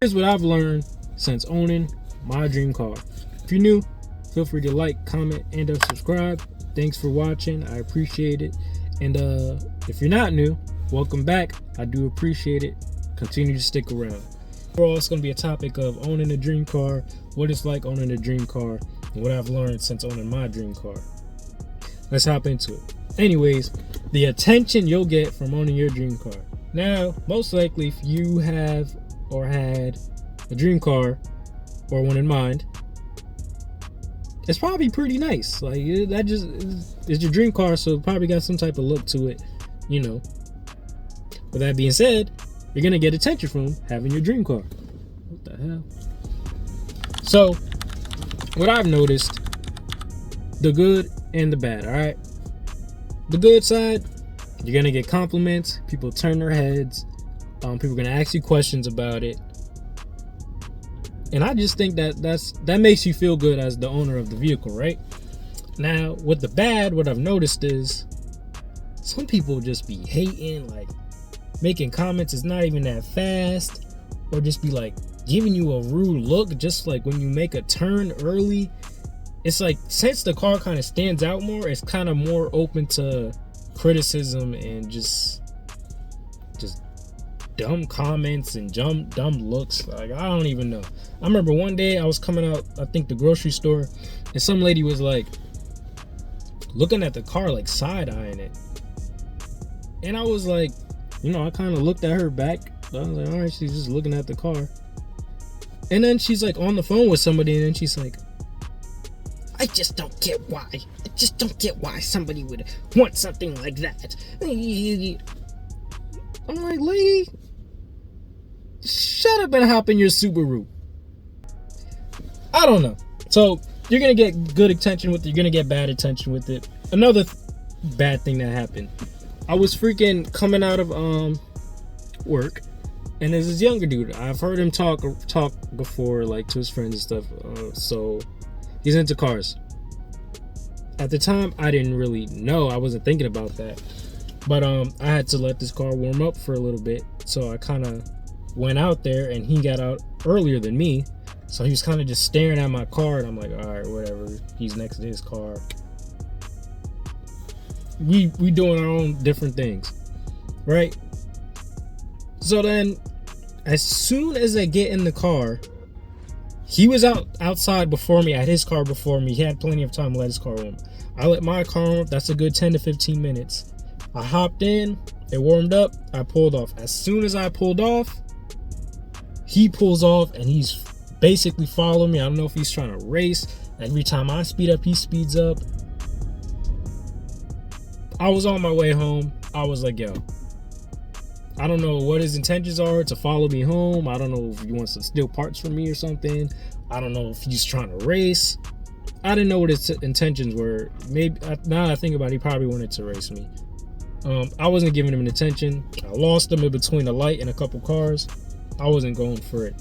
Here's what I've learned since owning my dream car. If you're new, feel free to like, comment, and subscribe. Thanks for watching. I appreciate it. And if you're not new, welcome back. I do appreciate it. Continue to stick around. Overall, it's going to be a topic of owning a dream car, what it's like owning a dream car, and what I've learned since owning my dream car. Let's hop into it. Anyways, the attention you'll get from owning your dream car. Now, most likely, if you have or had a dream car or one in mind, it's probably pretty nice. Like, that just is your dream car, so it probably got some type of look to it, you know. With that being said, you're gonna get attention from having your dream car. What the hell? So, what I've noticed, the good and the bad, all right? The good side, you're gonna get compliments. People turn their heads. People are gonna ask you questions about it. And I just think that makes you feel good as the owner of the vehicle, right? Now, with the bad, what I've noticed is some people just be hating, like making comments is not even that fast, or just be like giving you a rude look just like when you make a turn early. It's like, since the car kind of stands out more, it's kind of more open to criticism and just dumb comments and dumb looks. Like, I don't even know. I remember one day I was coming out, I think, the grocery store, and some lady was like looking at the car, like side-eyeing it. And I was like, you know, I kind of looked at her back. I was like, all right, she's just looking at the car. And then she's like on the phone with somebody, and then she's like, I just don't get why. I just don't get why somebody would want something like that. I'm like, lady, shut up and hop in your Subaru. I don't know. So you're gonna get good attention with it. You're gonna get bad attention with it. Another bad thing that happened, I was freaking coming out of work, and there's this younger dude. I've heard him talk before, like, to his friends and stuff. So he's into cars. At the time, I didn't really know. I wasn't thinking about that. But I had to let this car warm up for a little bit. So I kind of went out there, and he got out earlier than me. So he was kind of just staring at my car, and I'm like, all right, whatever. He's next to his car. We doing our own different things, right? So then, as soon as I get in the car, he was outside before me, at his car before me. He had plenty of time to let his car warm. I let my car warm up. That's a good 10 to 15 minutes. I hopped in, it warmed up, I pulled off. As soon as I pulled off, he pulls off, and he's basically following me. I don't know if he's trying to race. Every time I speed up, he speeds up. I was on my way home. I was like, yo, I don't know what his intentions are to follow me home. I don't know if he wants to steal parts from me or something. I don't know if he's trying to race. I didn't know what his intentions were. Maybe, now that I think about it, he probably wanted to race me. I wasn't giving him attention. I lost him in between a light and a couple cars. I wasn't going for it.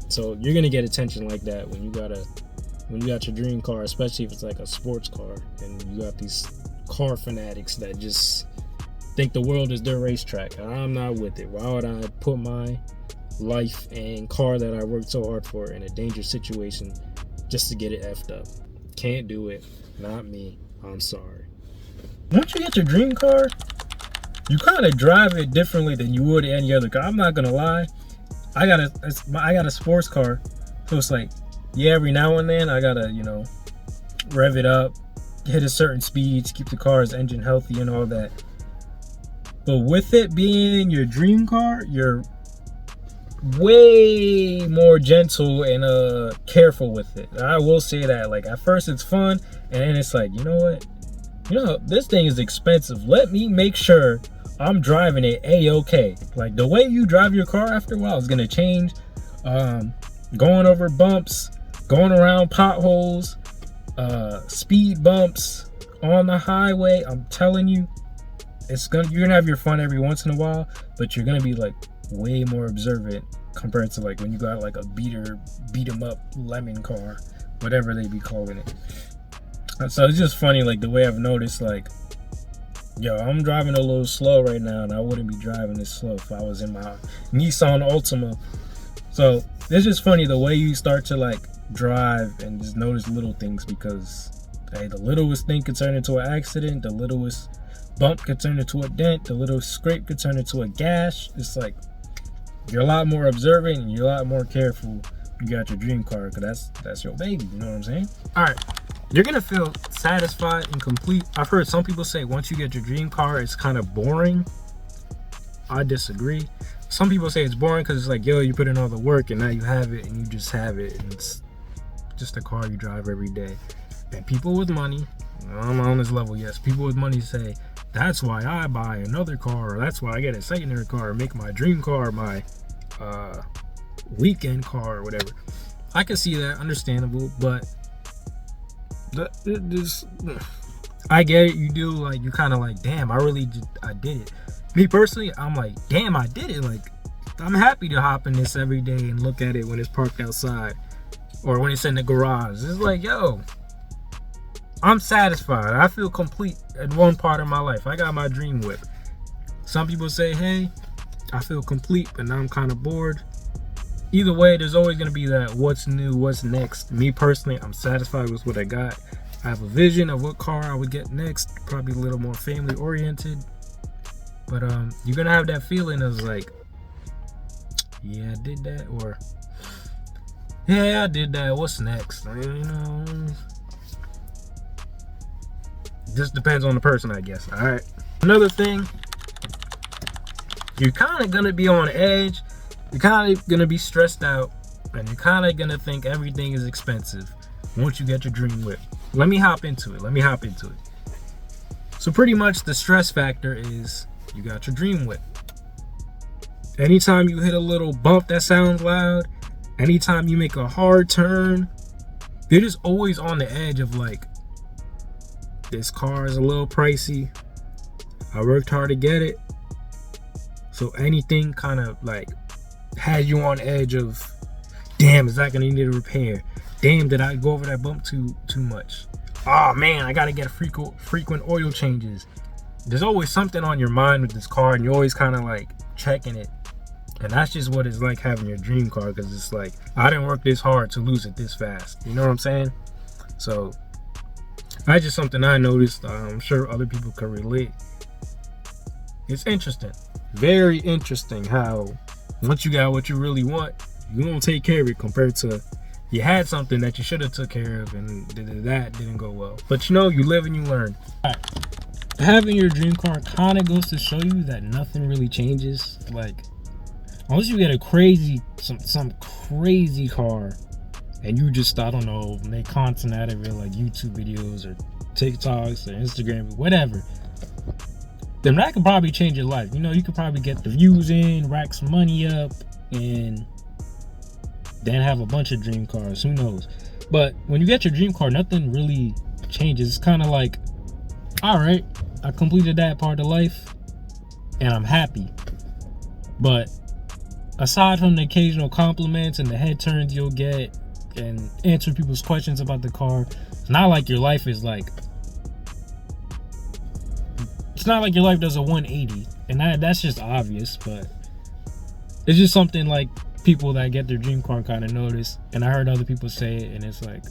So you're gonna get attention like that when you got your dream car, especially if it's like a sports car, and you got these car fanatics that just think the world is their racetrack. And I'm not with it. Why would I put my life and car that I worked so hard for in a dangerous situation just to get it effed up? Can't do it. Not me. I'm sorry. Once you get your dream car, you kind of drive it differently than you would any other car. I'm not gonna lie. I got a sports car, so it's like, yeah, every now and then I gotta, you know, rev it up, hit a certain speed to keep the car's engine healthy and all that. But with it being your dream car, you're way more gentle and careful with it. I will say that. Like, at first it's fun, and then it's like, you know what? You know, this thing is expensive. Let me make sure I'm driving it A-okay. Like, the way you drive your car after a while is gonna change. Going over bumps, going around potholes, speed bumps on the highway. I'm telling you, you're gonna have your fun every once in a while, but you're gonna be like way more observant compared to like when you got like a beat 'em up lemon car, whatever they be calling it. So it's just funny, like the way I've noticed, like, yo, I'm driving a little slow right now, and I wouldn't be driving this slow if I was in my Nissan Altima So it's just funny the way you start to like drive and just notice little things, because hey, the littlest thing could turn into an accident, the littlest bump could turn into a dent, the littlest scrape could turn into a gash. It's like you're a lot more observant and you're a lot more careful. You got your dream car, because that's your baby, you know what I'm saying? All right, you're gonna feel satisfied and complete. I've heard some people say once you get your dream car, it's kind of boring. I disagree. Some people say it's boring because it's like, yo, you put in all the work and now you have it and you just have it, and it's just a car you drive every day. And people with money, I'm on this level, yes, people with money say, that's why I buy another car, or that's why I get a secondary car, or make my dream car my weekend car, or whatever. I can see that, understandable, but I get it. You do, like, you kind of like, damn, I did it. Me personally, I'm like, damn, I did it. Like, I'm happy to hop in this every day and look at it when it's parked outside or when it's in the garage. It's like, yo, I'm satisfied. I feel complete at one part of my life. I got my dream whip. Some people say, hey, I feel complete, but now I'm kind of bored. Either way, there's always going to be that what's new, what's next. Me personally, I'm satisfied with what I got. I have a vision of what car I would get next, probably a little more family oriented. But you're gonna have that feeling of like, yeah, I did that, or yeah, I did that. What's next? You know, just depends on the person, I guess. All right. Another thing, you're kind of gonna be on edge. You're kind of gonna be stressed out, and you're kind of gonna think everything is expensive once you get your dream whip. Let me hop into it. So pretty much the stress factor is, you got your dream whip. Anytime you hit a little bump that sounds loud, anytime you make a hard turn, you're just always on the edge of like, this car is a little pricey. I worked hard to get it. So anything kind of like has you on edge of, damn, is that gonna need a repair? Damn, did I go over that bump too much? Oh man, I gotta get frequent oil changes. There's always something on your mind with this car, and you're always kind of like checking it. And that's just what it's like having your dream car, because it's like, I didn't work this hard to lose it this fast. You know what I'm saying? So that's just something I noticed. I'm sure other people can relate. It's interesting, very interesting, how once you got what you really want, you don't take care of it, compared to you had something that you should have took care of and that didn't go well. But you know, you live and you learn. All right. Having your dream car kind of goes to show you that nothing really changes. Like, unless you get a crazy, some crazy car, and you just, I don't know, make content out of it, like YouTube videos or TikToks or Instagram, whatever, then that could probably change your life. You know, you could probably get the views in, rack some money up, and then have a bunch of dream cars. Who knows? But when you get your dream car, nothing really changes. It's kind of like, all right, I completed that part of life and I'm happy. But aside from the occasional compliments and the head turns you'll get and answer people's questions about the car, it's not like your life is like, it's not like your life does a 180. And that's just obvious, but it's just something like people that get their dream car kind of notice. And I heard other people say it, and it's like,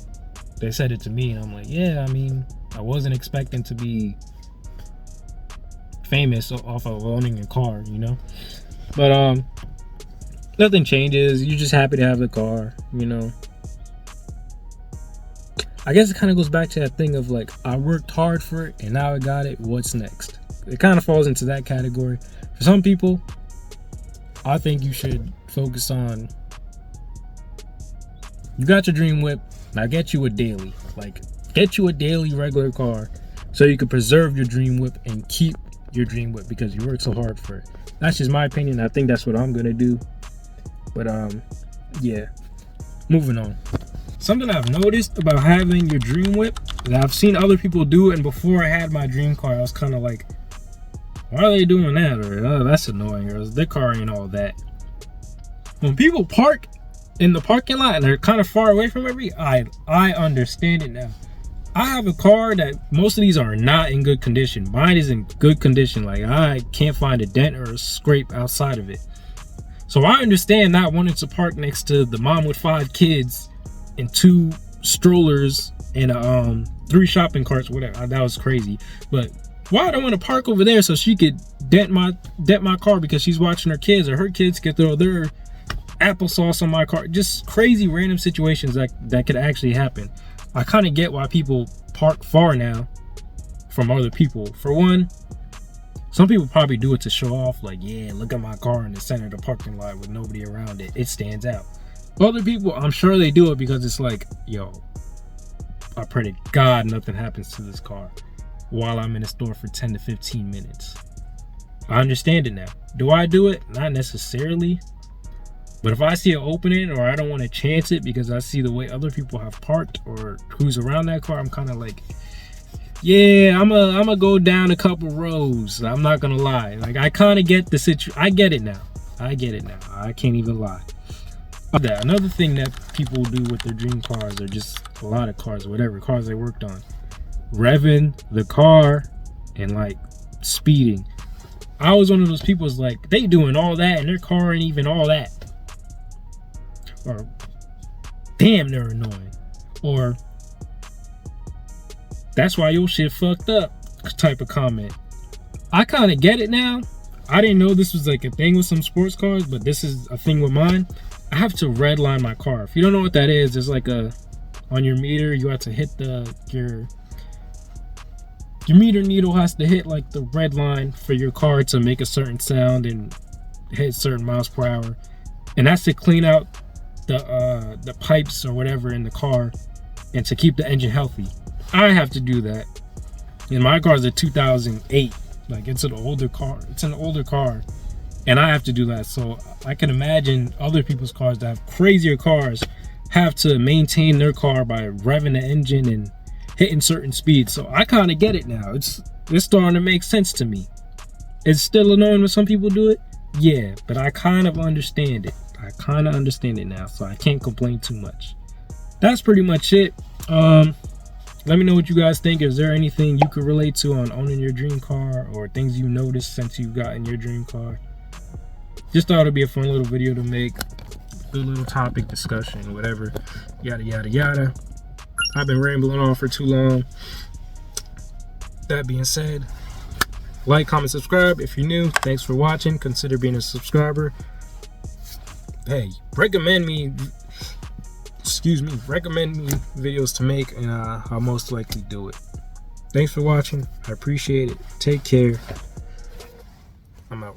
they said it to me, and I'm like, yeah, I mean, I wasn't expecting to be famous off of owning a car, you know? But nothing changes. You're just happy to have the car, you know? I guess it kind of goes back to that thing of like, I worked hard for it and now I got it, what's next? It kind of falls into that category. For some people, I think you should focus on, you got your dream whip, now get you a daily. Like, get you a daily regular car so you can preserve your dream whip and keep your dream whip because you worked so hard for it. That's just my opinion. I think that's what I'm gonna do. But yeah, moving on. Something I've noticed about having your dream whip that I've seen other people do, and before I had my dream car, I was kind of like, why are they doing that? Or, oh, that's annoying, or their car ain't all that. When people park in the parking lot and they're kind of far away from I understand it now. I have a car that most of these are not in good condition. Mine is in good condition. Like, I can't find a dent or a scrape outside of it. So I understand not wanting to park next to the mom with 5 kids and 2 strollers and 3 shopping carts, whatever. That was crazy. But why do I want to park over there so she could dent my car because she's watching her kids, or her kids could throw their applesauce on my car? Just crazy random situations that could actually happen. I kind of get why people park far now from other people. For one, some people probably do it to show off, like, yeah, look at my car in the center of the parking lot with nobody around it. It stands out. Other people, I'm sure they do it because it's like, yo, I pray to God nothing happens to this car while I'm in the store for 10 to 15 minutes. I understand it now. Do I do it? Not necessarily. But if I see an opening, or I don't want to chance it because I see the way other people have parked or who's around that car, I'm kind of like, yeah, I'm a go down a couple rows. I'm not gonna lie. Like, I kind of get the situation. I get it now. I can't even lie. Another thing that people do with their dream cars, or just a lot of cars, whatever cars they worked on, revving the car and like speeding. I was one of those people who's like, they doing all that and their car ain't even all that. Or, damn, they're annoying. Or, that's why your shit fucked up type of comment. I kind of get it now. I didn't know this was like a thing with some sports cars, but this is a thing with mine. I have to redline my car. If you don't know what that is, there's like on your meter, you have to hit your meter needle has to hit like the red line for your car to make a certain sound and hit certain miles per hour. And that's to clean out the pipes or whatever in the car and to keep the engine healthy. I have to do that. And my car is a 2008. Like, it's an older car. And I have to do that. So I can imagine other people's cars that have crazier cars have to maintain their car by revving the engine and hitting certain speeds. So I kind of get it now. It's starting to make sense to me. It's still annoying when some people do it. Yeah, but I kind of understand it. Now, so I can't complain too much. That's pretty much it. Let me know what you guys think. Is there anything you could relate to on owning your dream car, or things you noticed since you've gotten your dream car? Just thought it'd be a fun little video to make. Good little topic discussion, whatever. Yada, yada, yada. I've been rambling on for too long. That being said, like, comment, subscribe. If you're new, thanks for watching. Consider being a subscriber. Hey, recommend me videos to make, and I'll most likely do it. Thanks for watching. I appreciate it. Take care. I'm out.